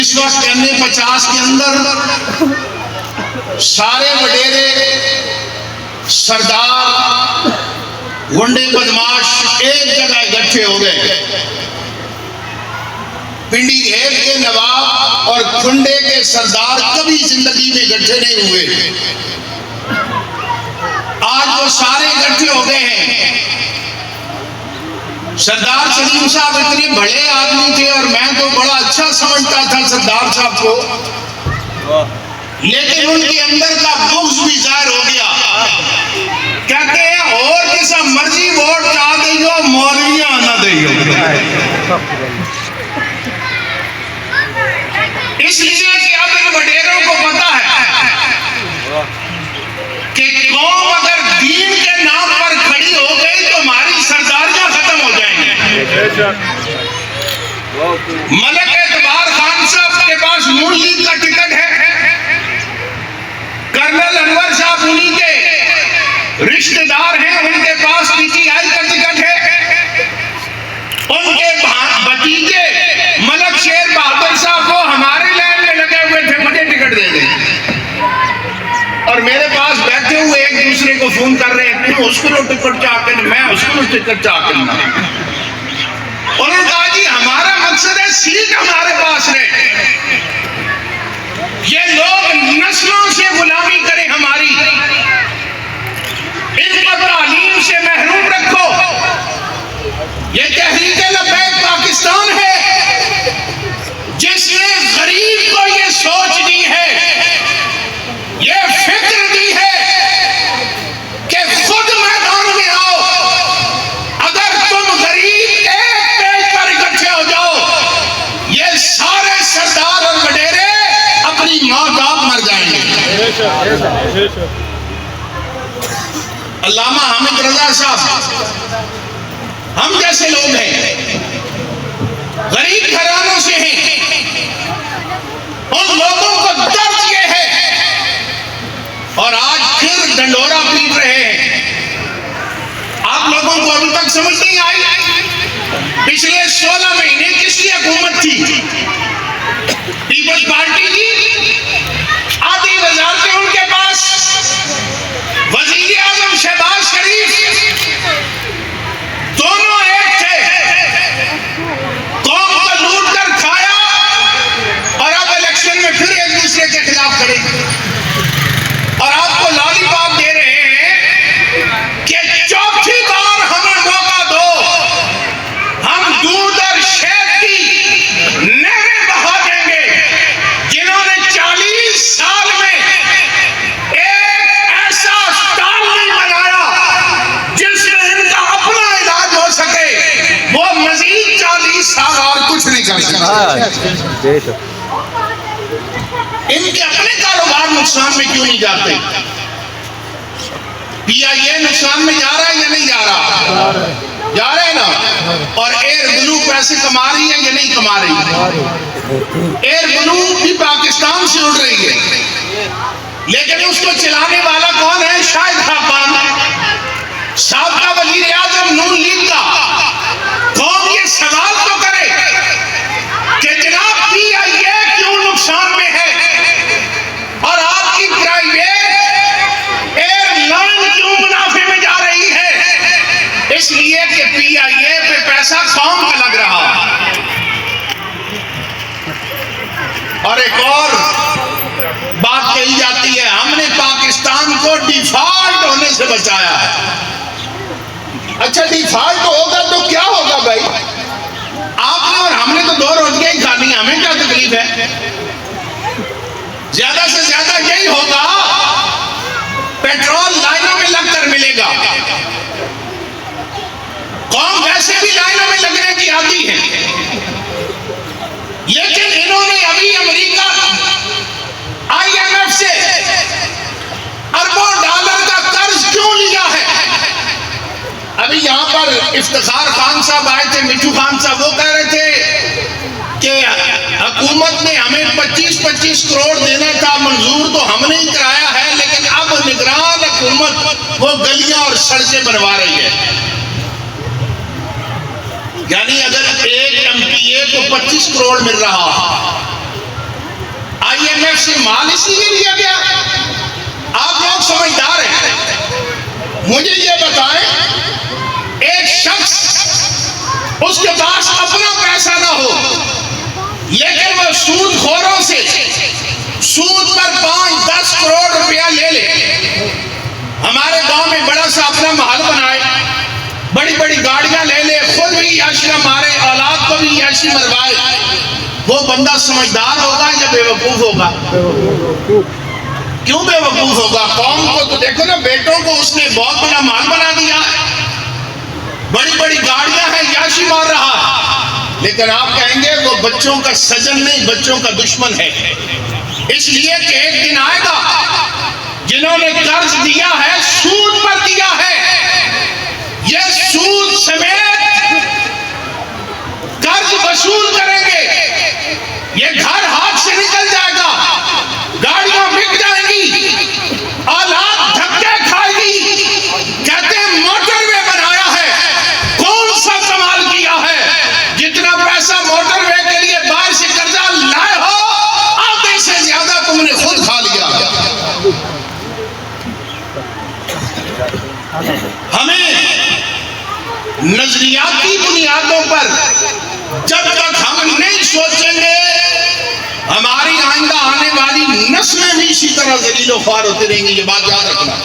इस वक्त MA50 के अंदर सारे वडेरे सरदार गुंडे बदमाश एक जगह इकट्ठे हो गए। पिंडी घेर के नवाब और खुंडे के सरदार कभी जिंदगी में इकट्ठे नहीं हुए। आज वो सारे इकट्ठे हो गए हैं। सरदार सलीम साहब इतने बड़े आदमी थे और मैं तो बड़ा अच्छा समझता था सरदार साहब को, लेकिन उनके अंदर का बुग़्ज़ भी जाहिर हो गया। कहते हैं और किसा मर्जी वोट चाह दियो मौलवियां ना दियो, इसलिए कि अब इन वडेरों को पता है कि कौम अगर दीन के नाम पर खड़ी हो गई तो हमारी सरदारियां खत्म हो जाएंगी। मलक एतबार खान साहब के पास नून लीग का टिकट है, कर्नल अनवर साहब उन्हीं के रिश्तेदार हैं, उनके पास PTI का टिकट है। उनके भतीजे मलक शेर बहादुर साहब को हमारे लाइन में लगे हुए थे, मुझे टिकट दे दें, और मेरे पास बैठे हुए एक दूसरे को फोन कर रहे हैं, तुम उसको टिकट चाहते हैं, मैं उसको टिकट चाहते हैं। उन्होंने कहा जी हमारा मकसद है सीट हमारे पास रहे, ये लोग नस्लों से गुलामी करें हमारी, इनको तालीम से महरूम रखो। ये तहरीक लब्बैक पाकिस्तान है जिसने गरीब को ये सोच दी है, ये फिक्र दी है कि खुद मैदान में आओ। अगर तुम गरीब एक पेज पर इकट्ठे हो जाओ, ये सारे सरदार और वडेरे अपनी मौत आप मर जाएंगे। अल्लामा हामिद रजा साहब हम जैसे लोग हैं, गरीब घरानों से हैं, उन लोगों को दर्द ये है और आज फिर डंडोरा पीट रहे हैं। आप लोगों को अभी तक समझ नहीं आई पिछले 16 महीने किसकी हुकूमत थी? पीपल्स पार्टी की। आधी वजारतें उनके पास, वजीर आजम शहबाज शरीफ दोनों एक थे, कौम को लूट कर खाया और अब इलेक्शन में फिर एक दूसरे के खिलाफ खड़े और आपको लॉलीपॉप दे रहे हैं कि चौथी बार हमें मौका दो, हम दूध और शहद की नहरें बहा देंगे। जिन्होंने 40 साल में एक ऐसा अस्पताल नहीं बनाया जिसमें इनका अपना इलाज हो सके, वो मजीद 40 साल और कुछ नहीं कर सकते। इनके अपने कारोबार नुकसान में क्यों नहीं जाते? PIA नुकसान में जा रहा है या नहीं जा रहा? जा रहा है ना। और एयर ब्लू पैसे कमा रही है या नहीं कमा रही? एयर ब्लू भी पाकिस्तान से उड़ रही है, लेकिन उसको चलाने वाला कौन है? शाहिद खाकान, साबका वजीर आजम नून लीग का। कौन ये सवाल तो करे कि जनाब PIA क्यों नुकसान में है और आपकी प्राइवेट एयरलाइन क्यों मुनाफे में जा रही है? इसलिए कि PIA पे पैसा कौम का लग रहा। और एक और बात कही जाती है, हमने पाकिस्तान को डिफॉल्ट होने से बचाया है। अच्छा डिफॉल्ट होगा तो क्या होगा भाई? आपने और हमने तो 2 रोटियां ही खानी, हमें क्या तकलीफ है? ज्यादा से ज्यादा यही होगा, पेट्रोल लाइनों में लगकर मिलेगा। कौम वैसे भी लाइनों में लगने की आती है, लेकिन इन्होंने अभी अमेरिका IMF से अरबों डॉलर का कर्ज क्यों लिया है? अभी यहाँ पर इफ्तिखार खान साहब आए थे, मिठू खान साहब, वो कह रहे थे कि हुकूमत ने हमें 25-25 करोड़ देना था, मंजूर तो हमने ही कराया है, लेकिन अब निगरान हुकूमत वो गलियां और सड़कें बनवा रही है। यानी अगर एक MPA को 25 करोड़ मिल रहा से माल इसीलिए लिया गया? आप लोग समझदार हैं, मुझे ये बताएं, एक शख्स उसके पास अपना पैसा ना हो लेकिन वो सूदखोरों से सूद पर 5-10 करोड़ रुपया ले ले, हमारे गांव में बड़ा सा अपना महल बनाए, बड़ी बड़ी गाड़ियां ले ले, खुद भी याशियां मारे, औलाद को भी याशी मरवाए, वो बंदा समझदार होगा या बेवकूफ होगा? क्यों बेवकूफ होगा? कौम को तो देखो ना, बेटों को उसने बहुत बड़ा माल बना दिया, बड़ी बड़ी गाड़ियां हैं, याशी मार रहा है, लेकिन आप कहेंगे वो बच्चों का सजन नहीं, बच्चों का दुश्मन है। इसलिए कि एक दिन आएगा जिन्होंने कर्ज दिया है, सूद पर दिया है, ये सूद समेत कर्ज वसूल करेंगे, ये घर हाथ से निकल जाएगा, गाड़ियां बिक जाएंगी, औलाद धक्के खाएगी, कहते हैं मोटरवे बनाया है, कौन सा कमाल किया है, जितना पैसा मोटरवे के लिए बाहर से कर्जा लाए हो, आधे से ज्यादा तुमने खुद खा लिया। हमें नजरियाती बुनियादों पर जब तक हम नहीं सोचेंगे, हमारी आइंदा आने वाली नस्लें भी इसी तरह जलीलो ख्वार होती रहेंगी। ये बात याद रखना।